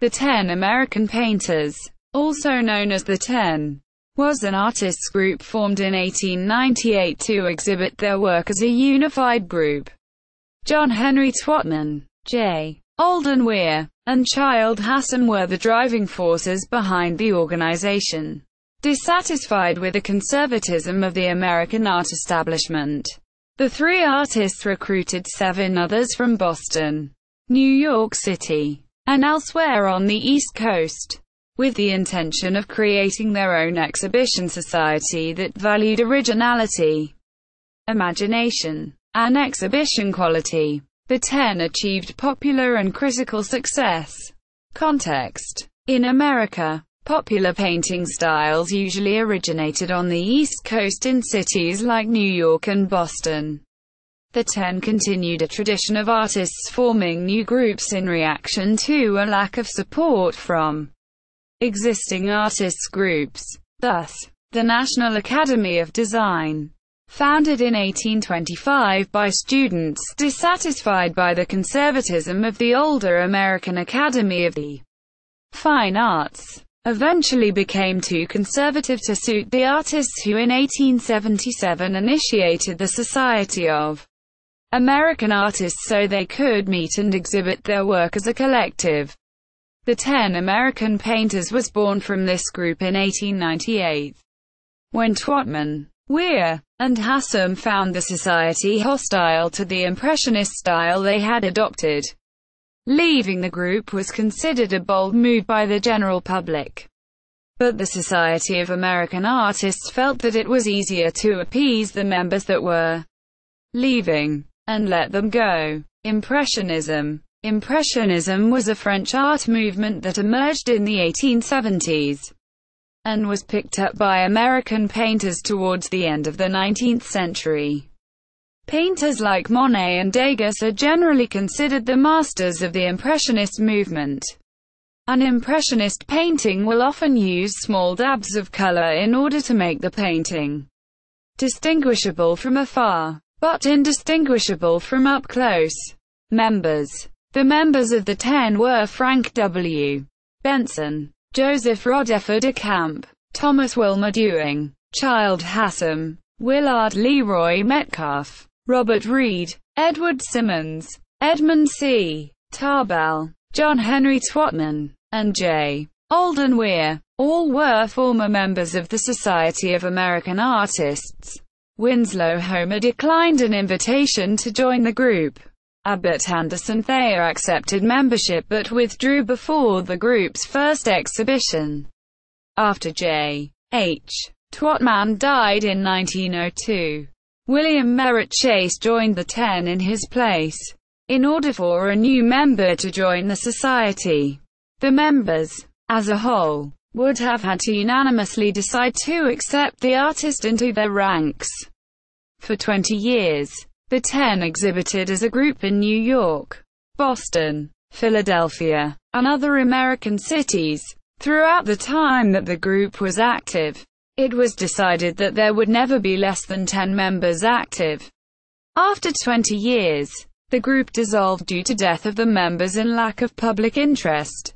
The 10 American Painters, also known as the 10, was an artists group formed in 1898 to exhibit their work as a unified group. John Henry Twachtman, J. Alden Weir, and Childe Hassam were the driving forces behind the organization. Dissatisfied with the conservatism of the American art establishment, the three artists recruited 7 others from Boston, New York City, and elsewhere on the East Coast, with the intention of creating their own exhibition society that valued originality, imagination, and exhibition quality. The 10 achieved popular and critical success. Context: in America, popular painting styles usually originated on the East Coast in cities like New York and Boston. The 10 continued a tradition of artists forming new groups in reaction to a lack of support from existing artists groups. Thus, the National Academy of Design, founded in 1825 by students dissatisfied by the conservatism of the older American Academy of the Fine Arts, eventually became too conservative to suit the artists who in 1877 initiated the Society of American Artists so they could meet and exhibit their work as a collective. The 10 American Painters was born from this group in 1898, when Twachtman, Weir, and Hassam found the society hostile to the Impressionist style they had adopted. Leaving the group was considered a bold move by the general public. But the Society of American Artists felt that it was easier to appease the members that were leaving, and let them go. Impressionism. Impressionism was a French art movement that emerged in the 1870s, and was picked up by American painters towards the end of the 19th century. Painters like Monet and Degas are generally considered the masters of the Impressionist movement. An Impressionist painting will often use small dabs of color in order to make the painting distinguishable from afar, but indistinguishable from up close. Members. The members of the 10 were Frank W. Benson, Joseph Rodeford de Camp, Thomas Wilmer Dewing, Childe Hassam, Willard Leroy Metcalf, Robert Reed, Edward Simmons, Edmund C. Tarbell, John Henry Twachtman, and J. Alden Weir. All were former members of the Society of American Artists. Winslow Homer declined an invitation to join the group. Abbott Anderson Thayer accepted membership but withdrew before the group's first exhibition. After J. H. Twachtman died in 1902, William Merritt Chase joined the 10 in his place. In order for a new member to join the society, the members, as a whole, would have had to unanimously decide to accept the artist into their ranks. For 20 years, the 10 exhibited as a group in New York, Boston, Philadelphia, and other American cities. Throughout the time that the group was active, it was decided that there would never be less than 10 members active. After 20 years, the group dissolved due to death of the members and lack of public interest.